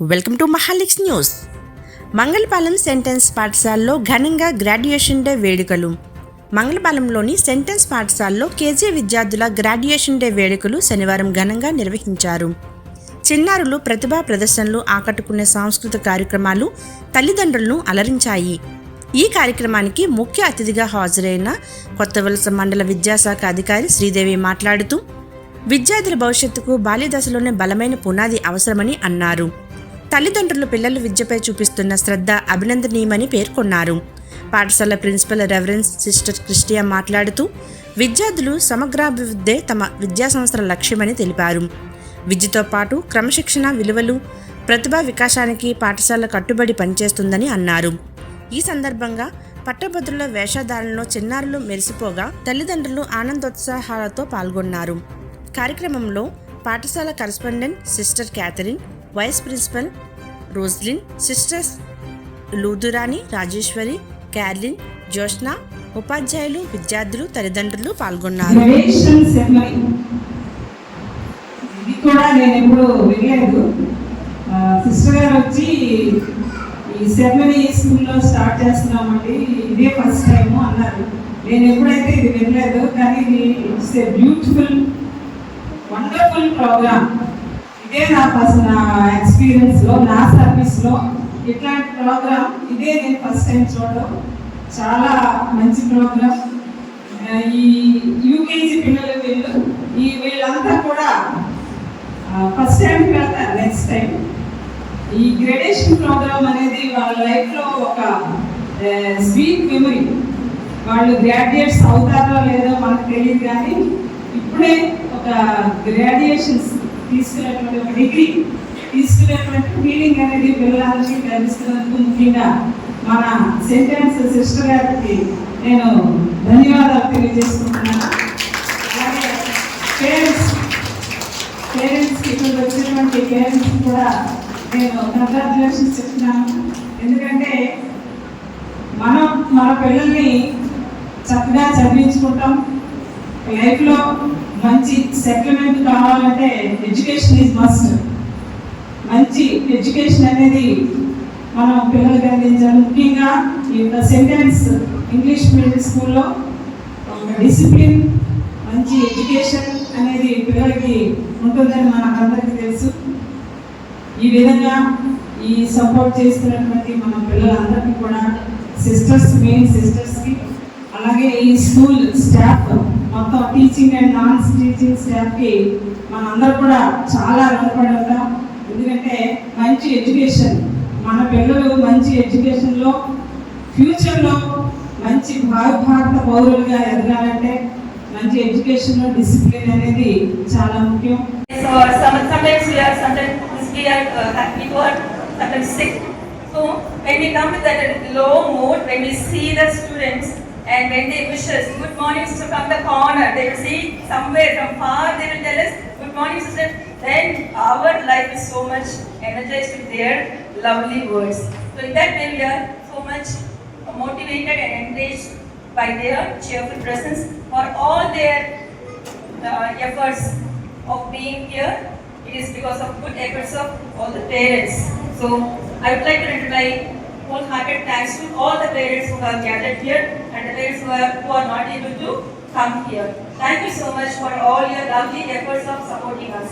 Welcome to Mahalix news. Mangalapalem St Ann's పాఠశాలలో ఘనంగా graduation day వేడుకలు. మంగళపాలెంలోని సెంటెన్స్ పాఠశాలలో కేజీ విద్యార్థుల గ్రాడ్యుయేషన్ డే వేడుకలు శనివారం ఘనంగా నిర్వహించారు. చిన్నారులు ప్రతిభా ప్రదర్శనలు ఆకట్టుకునే సాంస్కృతిక కార్యక్రమాలు తల్లిదండ్రులను అలరించాయి. ఈ కార్యక్రమానికి ముఖ్య అతిథిగా హాజరైన కొత్తవలస మండల విద్యాశాఖ అధికారి శ్రీదేవి మాట్లాడుతూ విద్యార్థుల భవిష్యత్తుకు బాల్యదశలోనే బలమైన పునాది అవసరమని అన్నారు. తల్లిదండ్రులు పిల్లల విద్యపై చూపిస్తున్న శ్రద్ధ అభినందనీయమని పేర్కొన్నారు. పాఠశాల ప్రిన్సిపల్ రెవరెన్స్ సిస్టర్ క్రిస్టియా మాట్లాడుతూ విద్యార్థులు సమగ్రాభివృద్ధే తమ విద్యాసంస్థల లక్ష్యమని తెలిపారు. విద్యతో పాటు క్రమశిక్షణ విలువలు ప్రతిభా వికాసానికి పాఠశాల కట్టుబడి పనిచేస్తుందని అన్నారు. ఈ సందర్భంగా పట్టభద్రుల వేషధారణలో చిన్నారులు మెరిసిపోగా తల్లిదండ్రులు ఆనందోత్సాహాలతో పాల్గొన్నారు. కార్యక్రమంలో పాఠశాల correspondent sister Catherine, vice principal Roslin, sisters Lourdurani, Rajeshwari, Carlin, Joshna, ఉపాధ్యాయులు, విద్యార్థులు, తల్లిదండ్రులు పాల్గొన్నారు. ఈ సెరమనీ స్కూల్లో స్టార్ట్ చేస్తున్నామండి, ఇదే ఫస్ట్ టైం అన్నారు. నేను ఎప్పుడైతే ఇది వినలేదు, కానీ it's a beautiful wonderful programme. ఇదే నా ఎక్స్పీరియన్స్లో, నా సర్వీస్లో ఇట్లాంటి ప్రోగ్రామ్ ఇదే నేను ఫస్ట్ టైం చూడడం. చాలా మంచి ప్రోగ్రామ్. ఈ యూకేజీ పిల్లలు వీళ్ళంతా కూడా ఫస్ట్ టైంకి వెళ్తారు. నెక్స్ట్ టైం ఈ గ్రాడ్యుయేషన్ ప్రోగ్రామ్ అనేది వాళ్ళ లైఫ్లో ఒక స్వీట్ మెమరీ. వాళ్ళు గ్రాడ్యుయేట్స్ అవుతారో లేదో మనకు తెలియదు, కానీ ఇప్పుడే ఒక గ్రాడ్యుయేషన్స్ తీసుకునేటువంటి ఒక డిగ్రీ తీసుకునేటువంటి ఫీలింగ్ అనేది పిల్లలకి లభిస్తున్నందుకు ముఖ్యంగా మన సెంటెన్స్ సిస్టర్ గారికి నేను ధన్యవాదాలు తెలియజేసుకుంటున్నాను. అలాగే పేరెంట్స్కి ఇక్కడ వచ్చినటువంటి పేరెంట్స్ కూడా నేను కంగ్రాచులేషన్స్ చెప్తున్నాను. ఎందుకంటే మనం మన పిల్లల్ని చక్కగా చదివించుకుంటాం. లైఫ్లో మంచి సెటిల్మెంట్ కావాలంటే ఎడ్యుకేషన్ ఈజ్ మస్ట్. మంచి ఎడ్యుకేషన్ అనేది మనం పిల్లలకి అందించాలి. ముఖ్యంగా ఈ సెంటెన్స్ ఇంగ్లీష్ మీడియం స్కూల్లో డిసిప్లిన్, మంచి ఎడ్యుకేషన్ అనేది పిల్లలకి ఉంటుందని మనకందరికీ తెలుసు. ఈ విధంగా ఈ సపోర్ట్ చేస్తున్నటువంటి మన పిల్లలందరికీ కూడా మెయిన్ సిస్టర్స్కి, అలాగే ఈ స్కూల్ స్టాఫ్ మొత్తం టీచింగ్ అండ్ నాన్ టీచింగ్ స్టాఫ్కి మనందరూ కూడా చాలా రుణపడి ఉంటాం. ఎందుకంటే మంచి ఎడ్యుకేషన్, మన పిల్లలు మంచి ఎడ్యుకేషన్లో ఫ్యూచర్లో మంచి భారత పౌరులుగా ఎదగాలంటే మంచి ఎడ్యుకేషన్లో డిసిప్లిన్ అనేది చాలా ముఖ్యం. Sometimes sick. So when we come with that low mood, when we see the students and when they wish us good morning sister from the corner, they will see somewhere from far, they will tell us good morning sister, then our life is so much energized with their lovely words. So in that way we are so much motivated and encouraged by their cheerful presence for all their efforts of being here. It is because of good efforts of all the parents. So I would like to render my wholehearted thanks to all the parents who have gathered here and the parents who are not able to come here. Thank you so much for all your lovely efforts of supporting us.